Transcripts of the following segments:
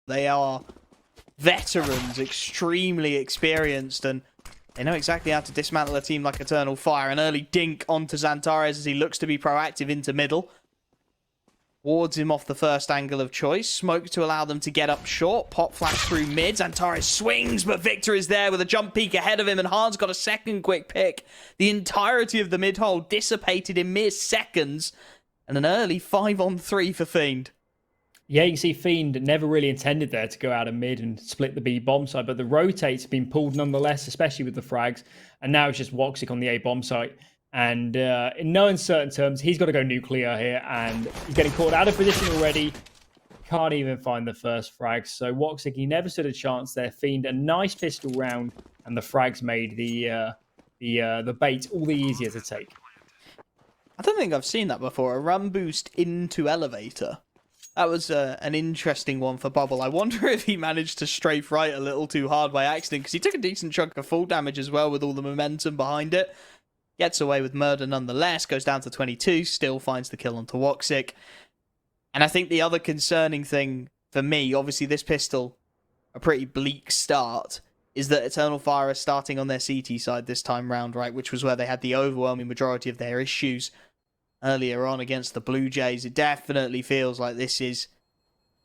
They are veterans, extremely experienced, and they know exactly how to dismantle a team like Eternal Fire. An early dink onto Xantares as he looks to be proactive into middle. Wards him off the first angle of choice. Smoke to allow them to get up short. Pop flash through mid. Xantares swings, but Victor is there with a jump peek ahead of him, and Hahn's got a second quick pick. The entirety of the mid hole dissipated in mere seconds, and an early 5-on-3 for Fiend. Yeah, you can see Fiend never really intended there to go out of mid and split the B bomb site, but the rotate's been pulled nonetheless, especially with the frags, and now it's just Woxic on the A bomb site. And in no uncertain terms, he's got to go nuclear here, and he's getting caught out of position already. Can't even find the first frag. So Woxic, he never stood a chance there. Fiend, a nice pistol round, and the frags made the bait all the easier to take. I don't think I've seen that before. A run boost into elevator. That was an interesting one for Bubble. I wonder if he managed to strafe right a little too hard by accident, because he took a decent chunk of full damage as well with all the momentum behind it. Gets away with murder nonetheless, goes down to 22, still finds the kill onto Woxic. And I think the other concerning thing for me, obviously this pistol, a pretty bleak start, is that Eternal Fire are starting on their CT side this time round, right? Which was where they had the overwhelming majority of their issues earlier on against the Blue Jays. It definitely feels like this is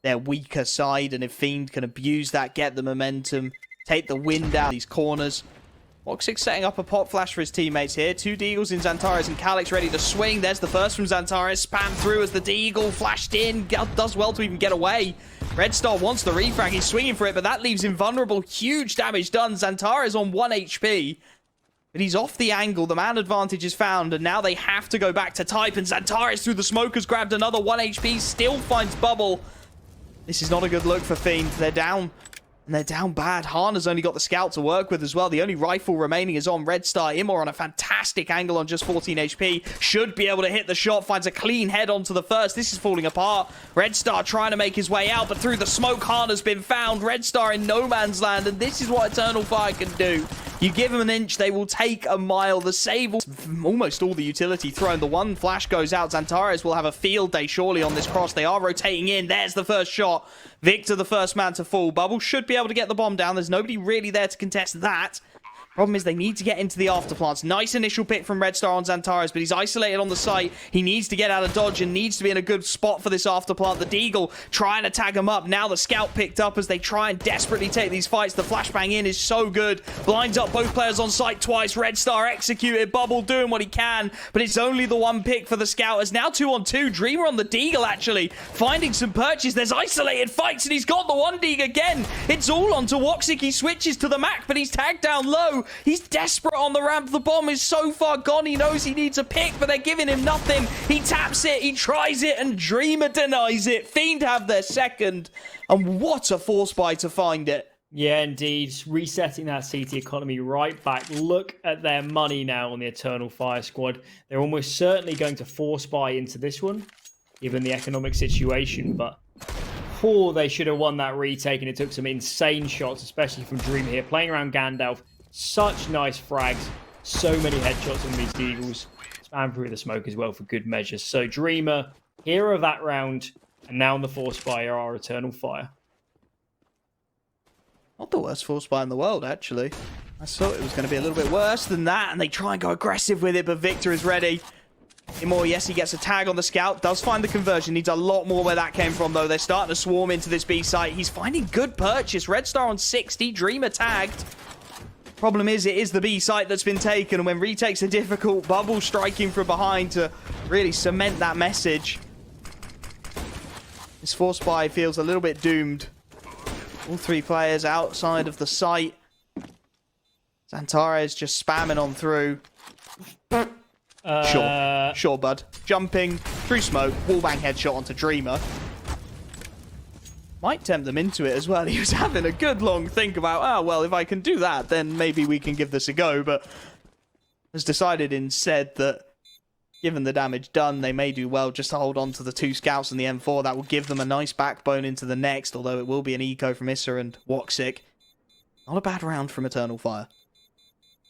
their weaker side, and if Fiend can abuse that, get the momentum, take the wind out of these corners. Woxic setting up a pop flash for his teammates here. Two Deagles in Xantares and Calyx ready to swing. There's the first from Xantares. Spam through as the Deagle flashed in. Does well to even get away. Red Star wants the refrag. He's swinging for it, but that leaves him vulnerable. Huge damage done. Xantares on 1 HP. But he's off the angle. The man advantage is found, and now they have to go back to type. And Xantares through the smoke has grabbed another 1 HP. Still finds Bubble. This is not a good look for Fiend. They're down. And they're down bad. Hahn has only got the scout to work with as well. The only rifle remaining is on Red Star. imoRR on a fantastic angle on just 14 HP. Should be able to hit the shot. Finds a clean head onto the first. This is falling apart. Red Star trying to make his way out, but through the smoke, Hahn has been found. Red Star in no man's land, and this is what Eternal Fire can do. You give them an inch, they will take a mile. The save, almost all the utility thrown. The one flash goes out. Xantares will have a field day surely on this cross. They are rotating in. There's the first shot. Victor, the first man to fall. Bubble should be able to get the bomb down. There's nobody really there to contest that. Problem is they need to get into the afterplants. Nice initial pick from Red Star on Xantares, but he's isolated on the site. He needs to get out of dodge and needs to be in a good spot for this afterplant. The Deagle trying to tag him up. Now the scout picked up as they try and desperately take these fights. The flashbang in is so good. Blinds up both players on site twice. Red Star executed. Bubble doing what he can, but it's only the one pick for the scout. As now 2-on-2. Dreamer on the Deagle actually finding some purchase. There's isolated fights and he's got the one Deag again. It's all onto Woxic. He switches to the Mac, but he's tagged down low. He's desperate on the ramp. The bomb is so far gone. He knows he needs a pick, but they're giving him nothing. He taps it, he tries it, and Dreamer denies it. Fiend have their second, and what a force buy to find it. Yeah, indeed. Resetting that CT economy right back. Look at their money now on the Eternal Fire squad. They're almost certainly going to force buy into this one, given the economic situation, but they should have won that retake, and it took some insane shots, especially from Dreamer here, playing around Gandalf. Such nice frags. So many headshots on these Deagles. Spam through the smoke as well for good measure. So Dreamer, hero of that round, and now on the force buy are Eternal Fire. Not the worst force buy in the world, actually. I thought it was going to be a little bit worse than that, and they try and go aggressive with it, but Victor is ready. imoRR, yes, he gets a tag on the scout, does find the conversion, needs a lot more where that came from, though. They're starting to swarm into this B site. He's finding good purchase. Red Star on 60, Dreamer tagged. Problem is, it is the B site that's been taken, and when retakes are difficult, Bubble striking from behind to really cement that message. This force buy feels a little bit doomed. All three players outside of the site. Xantares just spamming on through. Sure, bud. Jumping through smoke, wallbang headshot onto Dreamer. Might tempt them into it as well. He was having a good long think about, oh, well, if I can do that, then maybe we can give this a go. But has decided instead that, given the damage done, they may do well just to hold on to the two scouts and the M4. That will give them a nice backbone into the next, although it will be an eco from ESEA and Woxic. Not a bad round from Eternal Fire.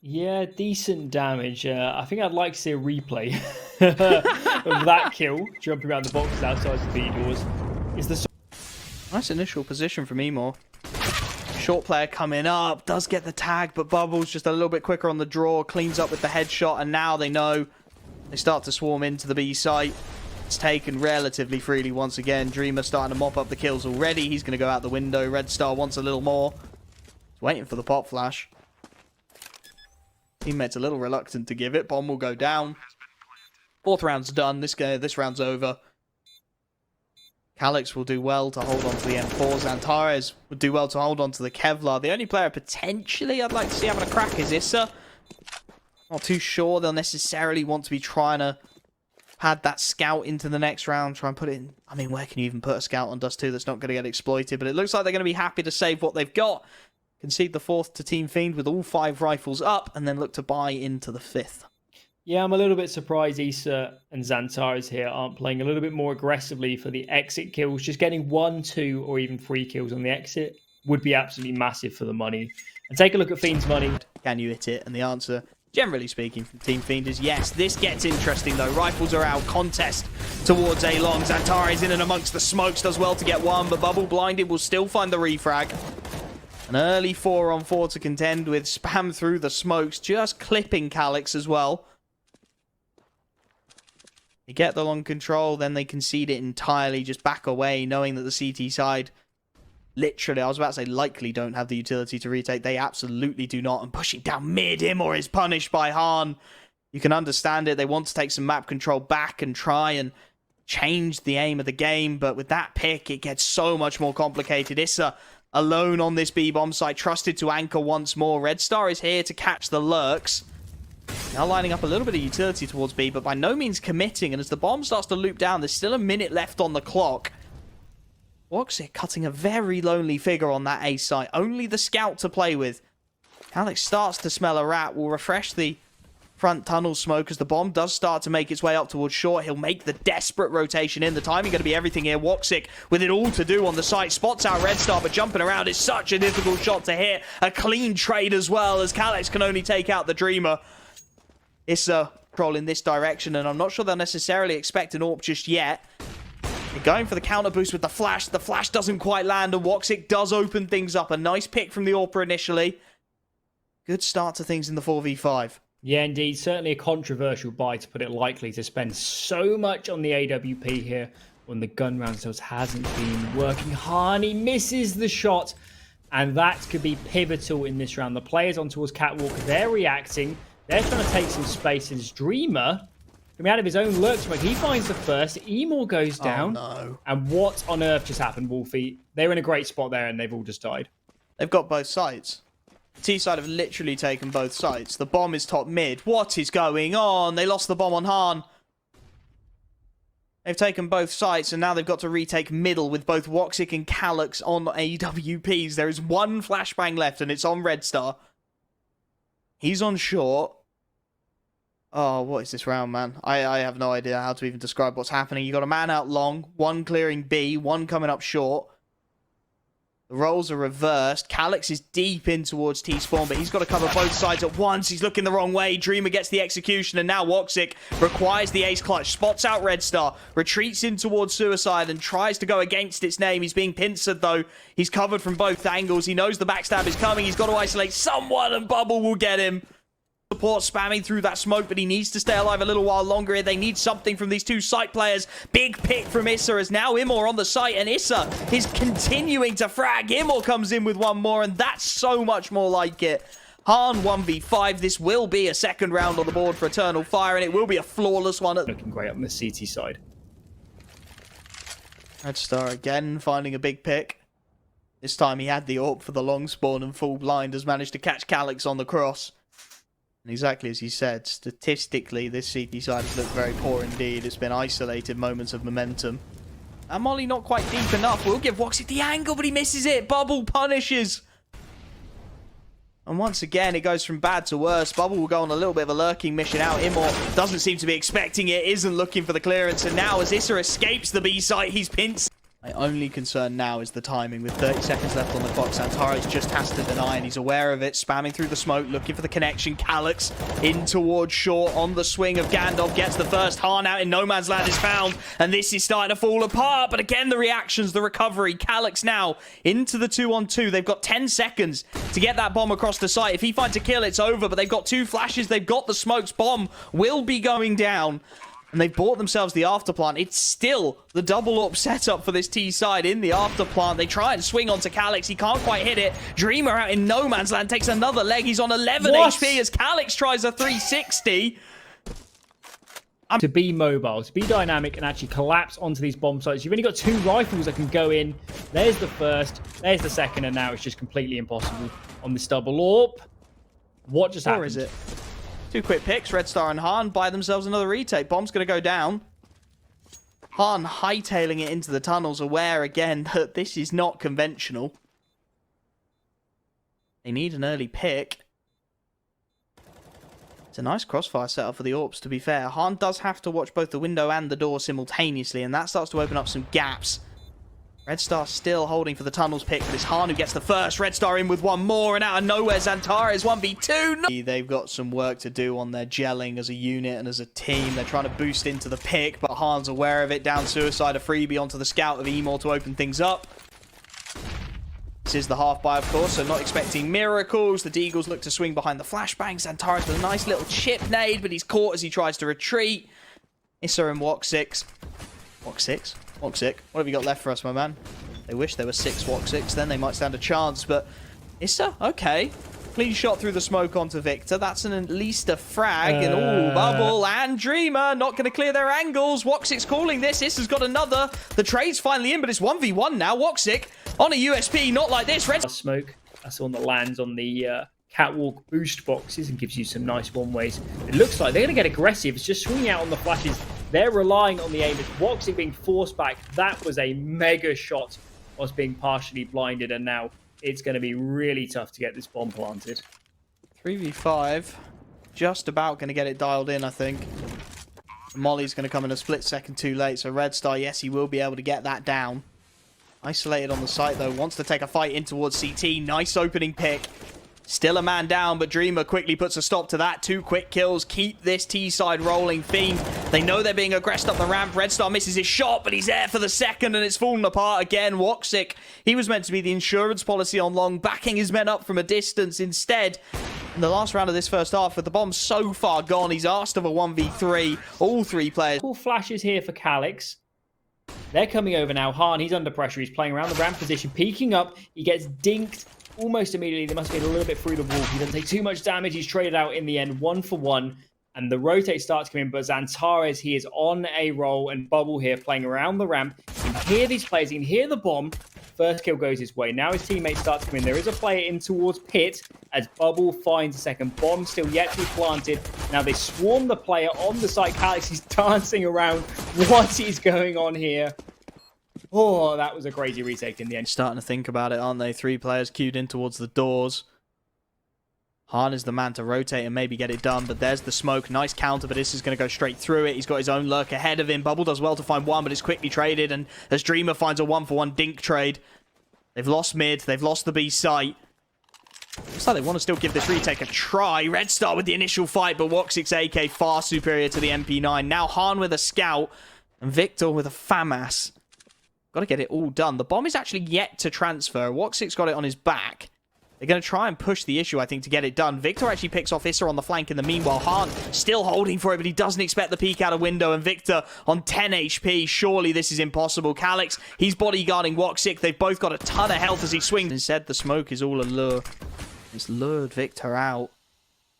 Yeah, decent damage. I think I'd like to see a replay of that kill, jumping around the boxes outside the B doors. Is the Nice initial position from imoRR. Short player coming up, does get the tag, but Bubble's just a little bit quicker on the draw, cleans up with the headshot, and now they know they start to swarm into the B site. It's taken relatively freely once again. Dreamer starting to mop up the kills already. He's going to go out the window. Red Star wants a little more. He's waiting for the pop flash. Teammate's a little reluctant to give it. Bomb will go down. Fourth round's done. This round's over. Calyx will do well to hold on to the M4s. Antares would do well to hold on to the Kevlar. The only player potentially I'd like to see having a crack is ESEA. Not too sure they'll necessarily want to be trying to pad that scout into the next round. Try and put it in. I mean, where can you even put a scout on Dust 2 that's not going to get exploited? But it looks like they're going to be happy to save what they've got. Concede the fourth to Team Fiend with all 5 rifles up, and then look to buy into the 5th. Yeah, I'm a little bit surprised ESEA and Xantares here aren't playing a little bit more aggressively for the exit kills. Just getting 1, 2, or even 3 kills on the exit would be absolutely massive for the money. And take a look at Fiend's money. Can you hit it? And the answer, generally speaking, from Team Fiend is yes. This gets interesting, though. Rifles are out. Contest towards A-Long. Xantares in and amongst the smokes. Does well to get one, but Bubble blinded will still find the refrag. An early 4-on-4 to contend with. Spam through the smokes. Just clipping Calyx as well. They get the long control, then they concede it entirely, just back away, knowing that the CT side, literally, I was about to say likely don't have the utility to retake. They absolutely do not. And pushing down mid, imoRR is punished by Han. You can understand it. They want to take some map control back and try and change the aim of the game. But with that pick, it gets so much more complicated. ESEA alone on this B-bomb site, trusted to anchor once more. Red Star is here to catch the lurks. Now lining up a little bit of utility towards B, but by no means committing. And as the bomb starts to loop down, there's still a minute left on the clock. Woxic cutting a very lonely figure on that A site. Only the scout to play with. Calyx starts to smell a rat. Will refresh the front tunnel smoke as the bomb does start to make its way up towards short. He'll make the desperate rotation in. The timing going to be everything here. Woxic with it all to do on the site. Spots out Red Star, but jumping around is such a difficult shot to hit. A clean trade as well, as Calyx can only take out the Dreamer. ESEA troll in this direction, and I'm not sure they'll necessarily expect an AWP just yet. They're going for the counter boost with the flash. The flash doesn't quite land, and Woxic does open things up. A nice pick from the AWP initially. Good start to things in the 4v5. Yeah, indeed. Certainly a controversial buy, to put it lightly, to spend so much on the AWP here when the gun round cells hasn't been working hard. He misses the shot, and that could be pivotal in this round. The players on towards Catwalk, they're reacting. They're trying to take some space. His Dreamer, coming out of his own lurk smoke, he finds the first. imoRR goes down. Oh, no. And what on earth just happened, Wolfie? They're in a great spot there, and they've all just died. They've got both sides. T-side have literally taken both sides. The bomb is top mid. What is going on? They lost the bomb on Han. They've taken both sides, and now they've got to retake middle with both Woxic and Calyx on AWPs. There is one flashbang left, and it's on Red Star. He's on short. Oh, what is this round, man? I have no idea how to even describe what's happening. You got a man out long, one clearing B, one coming up short. The roles are reversed. Calyx is deep in towards T-spawn, but he's got to cover both sides at once. He's looking the wrong way. Dreamer gets the execution, and now Woxic requires the ace clutch. Spots out Red Star, retreats in towards Suicide, and tries to go against its name. He's being pincered, though. He's covered from both angles. He knows the backstab is coming. He's got to isolate someone, and Bubble will get him. Support spamming through that smoke, but he needs to stay alive a little while longer here. They need something from these two site players. Big pick from ESEA, as now imoRR on the site, and ESEA is continuing to frag. imoRR comes in with one more, and that's so much more like it. Han 1v5. This will be a second round on the board for Eternal Fire, and it will be a flawless one. Looking great on the CT side. Red Star again finding a big pick. This time he had the AWP for the long spawn, and full blind has managed to catch Calyx on the cross. And exactly as you said, statistically, this CT side has looked very poor indeed. It's been isolated moments of momentum. And Molly not quite deep enough. We'll give Woxic the angle, but he misses it. Bubble punishes. And once again, it goes from bad to worse. Bubble will go on a little bit of a lurking mission out. imoRR doesn't seem to be expecting it, isn't looking for the clearance. And now as ESEA escapes the B site, he's pinched. My only concern now is the timing. With 30 seconds left on the clock, Santares just has to deny, and he's aware of it, spamming through the smoke, looking for the connection. Calyx in towards short on the swing of Gandalf, gets the first. Han out in no man's land is found, and this is starting to fall apart. But again, the reactions, the recovery. Calyx now into the 2-on-2. They've got 10 seconds to get that bomb across the site. If he finds a kill, it's over, but they've got 2 flashes. They've got the smokes. Bomb will be going down. And they've bought themselves the afterplant. It's still the double up setup for this T side in the afterplant. They try and swing onto Calyx. He can't quite hit it. Dreamer out in no man's land takes another leg. He's on 11 HP as Calyx tries a 360. To be mobile, to be dynamic, and actually collapse onto these bomb sites. You've only got 2 rifles that can go in. There's the first, there's the second, and now it's just completely impossible on this double AWP. What just happened? Or is it? 2 quick picks. Red Star and Han buy themselves another retake. Bomb's going to go down. Han hightailing it into the tunnels, aware again that this is not conventional. They need an early pick. It's a nice crossfire setup for the AWPs, to be fair. Han does have to watch both the window and the door simultaneously, and that starts to open up some gaps. Red Star still holding for the tunnels pick, but it's Han who gets the first. Red Star in with one more, and out of nowhere, Santares 1v2. No! They've got some work to do on their gelling as a unit and as a team. They're trying to boost into the pick, but Han's aware of it. Down suicide, a freebie onto the scout of imoRR to open things up. This is the half buy, of course, so not expecting miracles. The Deagles look to swing behind the flashbang. Santares with a nice little chip nade, but he's caught as he tries to retreat. ESEA and Woxic. Woxic? Woxic, what have you got left for us, my man? They wish there were 6 Woxics, then they might stand a chance, but ESEA, okay. Clean shot through the smoke onto Victor. That's at least a frag. And ooh, Bubble and Dreamer not going to clear their angles. Woxic's calling this. ESEA's got another. The trade's finally in, but it's 1v1 now. Woxic on a USP, not like this. Red smoke. That's the one that lands on the catwalk boost boxes and gives you some nice one-ways. It looks like they're going to get aggressive. It's just swinging out on the flashes. They're relying on the aim. It's Woxic being forced back. That was a mega shot whilst being partially blinded, and now it's going to be really tough to get this bomb planted. 3v5. Just about going to get it dialed in, I think. Molly's going to come in a split second too late, so Red Star, yes, he will be able to get that down. Isolated on the site, though. Wants to take a fight in towards CT. Nice opening pick. Still a man down, but Dreamer quickly puts a stop to that. 2 quick kills. Keep this T-side rolling. Fiend, they know they're being aggressed up the ramp. Red Star misses his shot, but he's there for the second, and it's fallen apart again. Woxic, he was meant to be the insurance policy on long, backing his men up from a distance. Instead, in the last round of this first half, with the bomb so far gone, he's asked of a 1v3. All 3 players. Cool flashes here for Calyx. They're coming over now. Han, he's under pressure. He's playing around the ramp position, peeking up. He gets dinked almost immediately. They must be a little bit through the wall. He doesn't take too much damage. He's traded out in the end, 1-for-1. And the rotate starts coming in, but Santares, he is on a roll, and Bubble here playing around the ramp. You can hear these players, you can hear the bomb. First kill goes his way. Now his teammates start to come in. There is a player in towards Pit as Bubble finds a second bomb still yet to be planted. Now they swarm the player on the site. Calyx is dancing around. What is going on here? Oh, that was a crazy retake in the end. Starting to think about it, aren't they? 3 players queued in towards the doors. Han is the man to rotate and maybe get it done, but there's the smoke. Nice counter, but this is going to go straight through it. He's got his own lurk ahead of him. Bubble does well to find one, but it's quickly traded, and as Dreamer finds a 1-for-1 dink trade. They've lost mid. They've lost the B site. Looks like they want to still give this retake a try. Red Star with the initial fight, but Woxic's AK far superior to the MP9. Now Han with a scout, and Victor with a FAMAS. Got to get it all done. The bomb is actually yet to transfer. Woxic's got it on his back. They're going to try and push the issue, I think, to get it done. Victor actually picks off ESEA on the flank in the meanwhile. Han still holding for it, but he doesn't expect the peek out of window. And Victor on 10 HP. Surely this is impossible. Calyx, he's bodyguarding Woxic. They've both got a ton of health as he swings. Instead, the smoke is all a lure. It's lured Victor out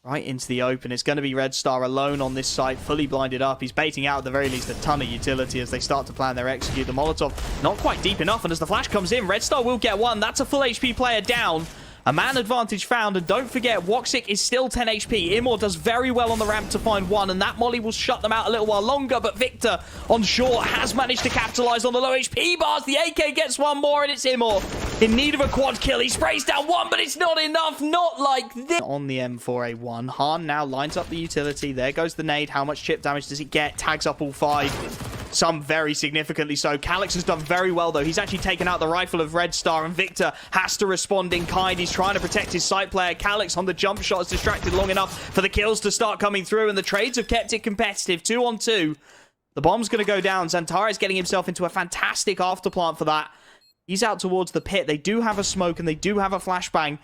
right into the open. It's going to be Red Star alone on this site, fully blinded up. He's baiting out at the very least a ton of utility as they start to plan their execute. The Molotov not quite deep enough, and as the flash comes in, Red Star will get one. That's a full HP player down. A man advantage found, and don't forget, Woxic is still 10 HP. imoRR does very well on the ramp to find one, and that molly will shut them out a little while longer, but Victor on short has managed to capitalize on the low HP bars. The AK gets one more, and it's imoRR in need of a quad kill. He sprays down one, but it's not enough. Not like this. On the M4A1, Han now lines up the utility. There goes the nade. How much chip damage does it get? Tags up all 5. Some very significantly so. Calyx has done very well, though. He's actually taken out the rifle of Red Star, and Victor has to respond in kind. He's trying to protect his side player. Calyx on the jump shot is distracted long enough for the kills to start coming through, and the trades have kept it competitive. 2-on-2. The bomb's going to go down. Xantares getting himself into a fantastic afterplant for that. He's out towards the pit. They do have a smoke, and they do have a flashbang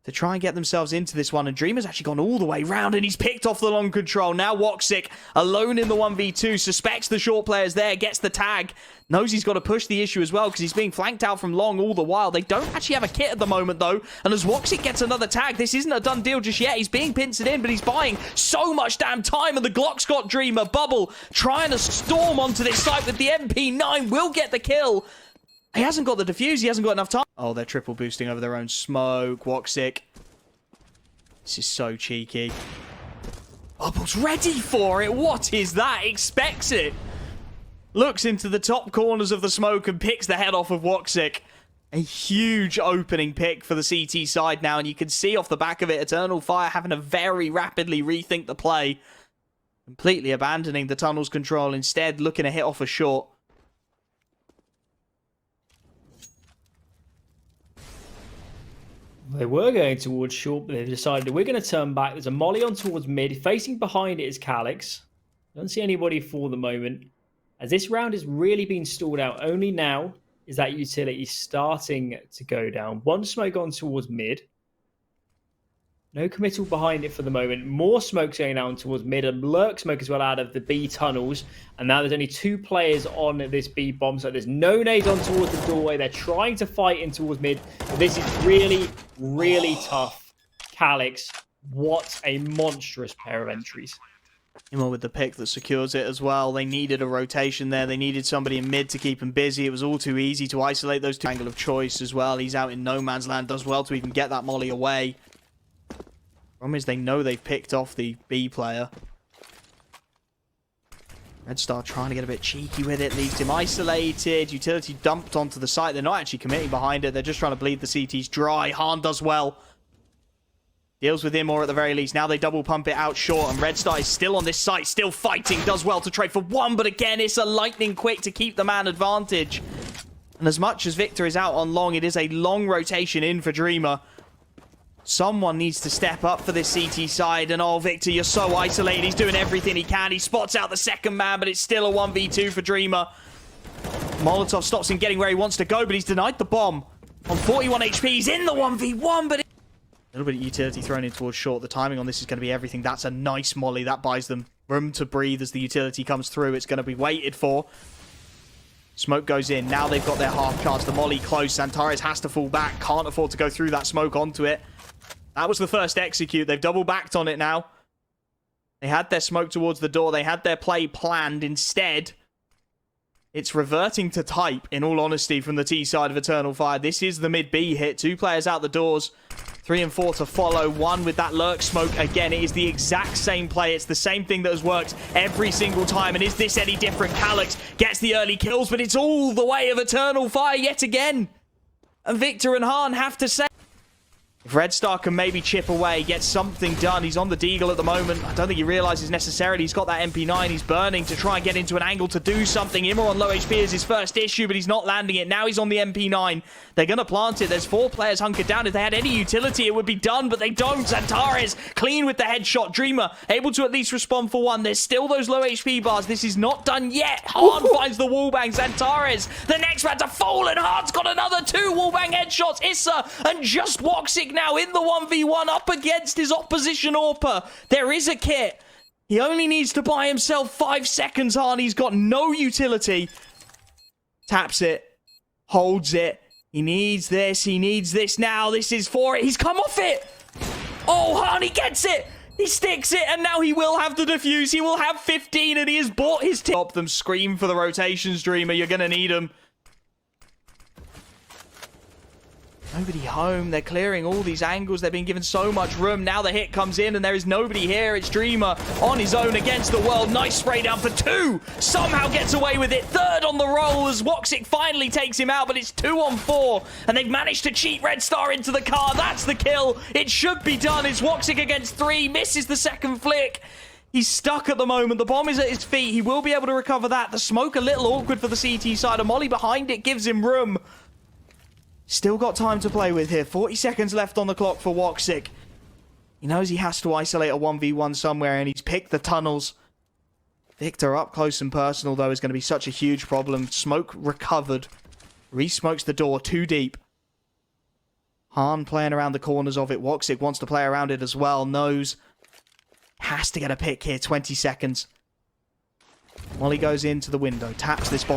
to try and get themselves into this one. And Dreamer's actually gone all the way round, and he's picked off the long control. Now Woxic, alone in the 1v2, suspects the short player's there, gets the tag, knows he's got to push the issue as well because he's being flanked out from long all the while. They don't actually have a kit at the moment, though. And as Woxic gets another tag, this isn't a done deal just yet. He's being pincered in, but he's buying so much damn time. And the Glock's got Dreamer. Bubble trying to storm onto this site with the MP9. Will get the kill. He hasn't got the defuse. He hasn't got enough time. Oh, they're triple boosting over their own smoke. Woxic. This is so cheeky. Bubble's ready for it. What is that? Expects it. Looks into the top corners of the smoke and picks the head off of Woxic. A huge opening pick for the CT side now. And you can see off the back of it, Eternal Fire having to very rapidly rethink the play. Completely abandoning the tunnel's control. Instead, looking to hit off a short. They were going towards short, but they've decided we're going to turn back. There's a molly on towards mid. Facing behind it is Calyx. Don't see anybody for the moment. As this round has really been stalled out, only now is that utility starting to go down. One smoke on towards mid. No committal behind it for the moment. More smoke going down towards mid, and lurk smoke as well out of the B tunnels. And now there's only 2 players on this B bomb, so there's no nades on towards the doorway. They're trying to fight in towards mid, but this is really, really tough. Calyx, what a monstrous pair of entries. With the pick that secures it as well. They needed a rotation there. They needed somebody in mid to keep him busy. It was all too easy to isolate those two. Angle of choice as well. He's out in no man's land. Does well to even get that molly away. Problem is they know they've picked off the B player. Red Star trying to get a bit cheeky with it. Leaves him isolated. Utility dumped onto the site. They're not actually committing behind it. They're just trying to bleed the CTs dry. Han does well. Deals with imoRR at the very least. Now they double pump it out short. And Red Star is still on this site. Still fighting. Does well to trade for one. But again, it's a lightning quick to keep the man advantage. And as much as Victor is out on long, it is a long rotation in for Dreamer. Someone needs to step up for this CT side. And oh, Victor, you're so isolated. He's doing everything he can. He spots out the second man, but it's still a 1v2 for Dreamer. Molotov stops him getting where he wants to go, but he's denied the bomb. On 41 HP, he's in the 1v1, but... A little bit of utility thrown in towards short. The timing on this is going to be everything. That's a nice molly. That buys them room to breathe as the utility comes through. It's going to be waited for. Smoke goes in. Now they've got their half charge. The molly close. Xantares has to fall back. Can't afford to go through that smoke onto it. That was the first execute. They've double backed on it now. They had their smoke towards the door. They had their play planned. Instead, it's reverting to type, in all honesty, from the T side of Eternal Fire. This is the mid-B hit. 2 players out the doors. 3 and 4 to follow. 1 with that lurk smoke. Again, it is the exact same play. It's the same thing that has worked every single time. And is this any different? Calyx gets the early kills, but it's all the way of Eternal Fire yet again. And Victor and Han have to say... If Red Star can maybe chip away, get something done. He's on the Deagle at the moment. I don't think he realizes necessarily he's got that MP9. He's burning to try and get into an angle to do something. imoRR on low HP is his first issue, but he's not landing it. Now he's on the MP9. They're going to plant it. There's 4 players hunkered down. If they had any utility, it would be done, but they don't. Xantares clean with the headshot. Dreamer able to at least respond for 1. There's still those low HP bars. This is not done yet. Han finds the wallbang. Xantares, the next man to fall, and Han's got another 2 wallbang headshots. Issa and just Woxic now in the 1v1 up against his opposition AWPer. There is a kit. He only needs to buy himself 5 seconds, Han. He's got no utility. Taps it. Holds it. He needs this. He needs this now. This is for it. He's come off it. Oh, Han, he gets it. He sticks it, and now he will have the defuse. He will have 15, and he has bought his team. Stop them. Scream for the rotations, Dreamer. You're going to need them. Nobody home. They're clearing all these angles. They're being given so much room. Now the hit comes in and there is nobody here. It's Dreamer on his own against the world. Nice spray down for 2. Somehow gets away with it. 3rd on the roll as Woxic finally takes him out, but it's 2 on 4. And they've managed to cheat Red Star into the car. That's the kill. It should be done. It's Woxic against 3. Misses the second flick. He's stuck at the moment. The bomb is at his feet. He will be able to recover that. The smoke a little awkward for the CT side. A molly behind it gives him room. Still got time to play with here. 40 seconds left on the clock for Woxic. He knows he has to isolate a 1v1 somewhere, and he's picked the tunnels. Victor up close and personal, though, is going to be such a huge problem. Smoke recovered. Re-smokes the door too deep. Han playing around the corners of it. Woxic wants to play around it as well. Knows. Has to get a pick here. 20 seconds. Molly goes into the window. Taps this bomb